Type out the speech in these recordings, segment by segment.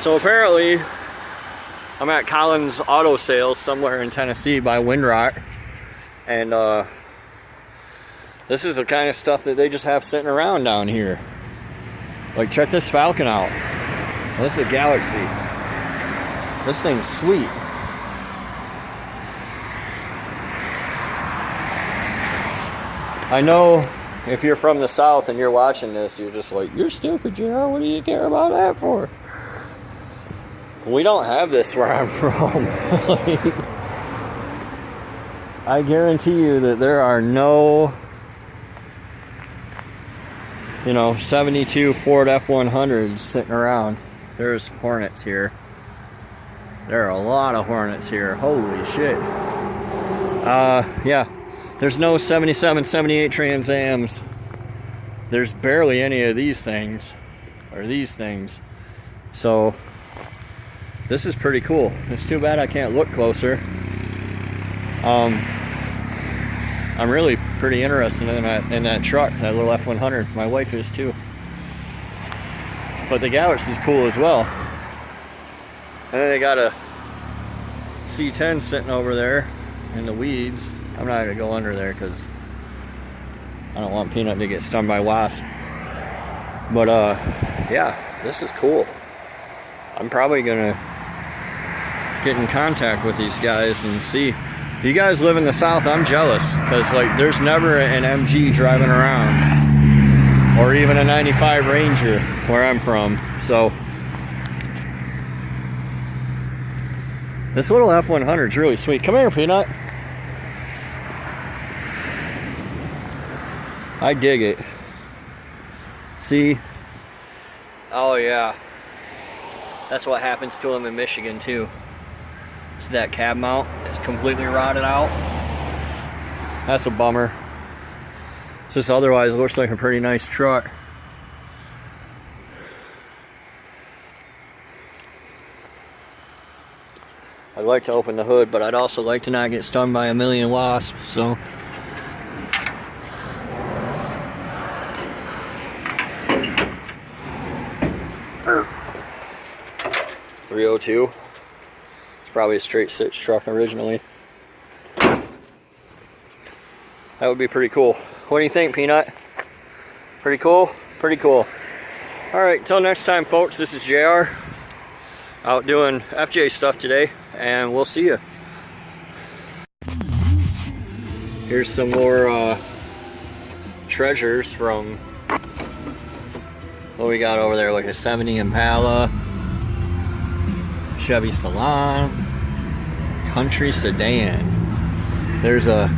So apparently, I'm at Collins Auto Sales somewhere in Tennessee by Windrock, and this is the kind of stuff that they just have sitting around down here. Like, check this Falcon out. This is a Galaxy. This thing's sweet. I know if you're from the South and you're watching this, you're just like, you're stupid, JR. What do you care about that for? We don't have this where I'm from. Like, I guarantee you that there are no, 72 Ford F-100s sitting around. There's Hornets here. There are a lot of Hornets here. Holy shit. Yeah. There's no 77, 78 Trans Ams. There's barely any of these things. Or these things. So, this is pretty cool. It's too bad I can't look closer. I'm really pretty interested in that truck, that little F-100. My wife is too. But the Galaxy's cool as well. And then they got a C10 sitting over there in the weeds. I'm not gonna go under there because I don't want Peanut to get stung by wasps. But yeah, this is cool. I'm probably gonna get in contact with these guys and see. If you guys live in the South, I'm jealous, because like there's never an MG driving around, or even a 95 Ranger where I'm from. So this little F-100 is really sweet. Come here, Peanut. I dig it. See? Oh yeah. That's what happens to them in Michigan too. See that cab mount? It's completely rotted out. That's a bummer. It's just otherwise it looks like a pretty nice truck. I'd like to open the hood, but I'd also like to not get stung by a million wasps, so. .302. It's probably a straight six truck originally. That would be pretty cool. What do you think, Peanut? Pretty cool? Pretty cool. Alright, till next time, folks, this is JR. Out doing FJ stuff today, and we'll see you. Here's some more treasures from what we got over there, like a 70 Impala, Chevy Salon, country sedan. There's a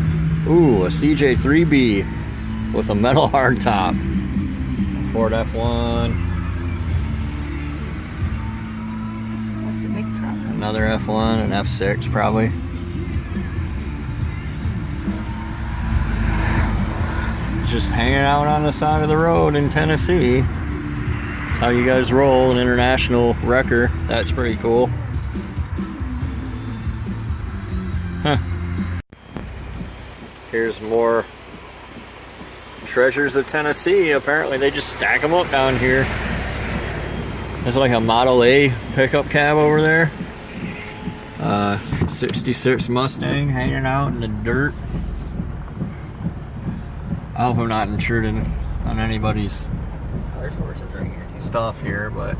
CJ3B with a metal hardtop. Ford F1. What's the big truck? Another F1, an F6 probably. Just hanging out on the side of the road in Tennessee. That's how you guys roll, an international wrecker. That's pretty cool. Huh. Here's more treasures of Tennessee. Apparently they just stack them up down here. There's like a Model A pickup cab over there. 66 Mustang hanging out in the dirt. I hope I'm not intruding on anybody's There's horses right here too. stuff here, but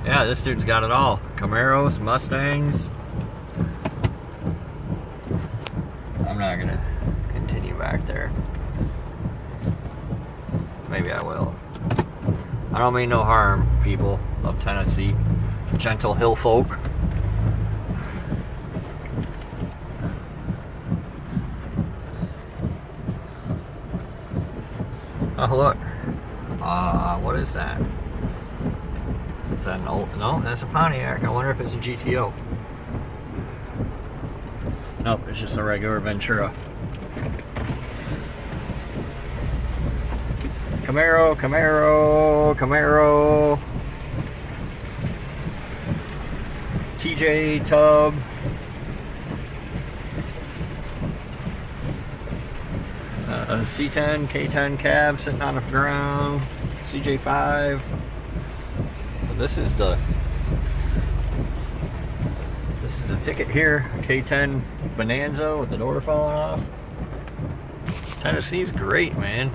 yeah, this dude's got it all. Camaros, Mustangs. I'm not gonna continue back there. Maybe I will. I don't mean no harm, people of Tennessee. Gentle hill folk. Oh look. What is that? Is that an old? No, that's a Pontiac. I wonder if it's a GTO. Nope, it's just a regular Ventura. Camaro, Camaro, Camaro. TJ tub. A C10, K10 cab sitting on the ground. CJ5. But this is the This is a ticket here, K10 Bonanza with the door falling off. Tennessee's great, man.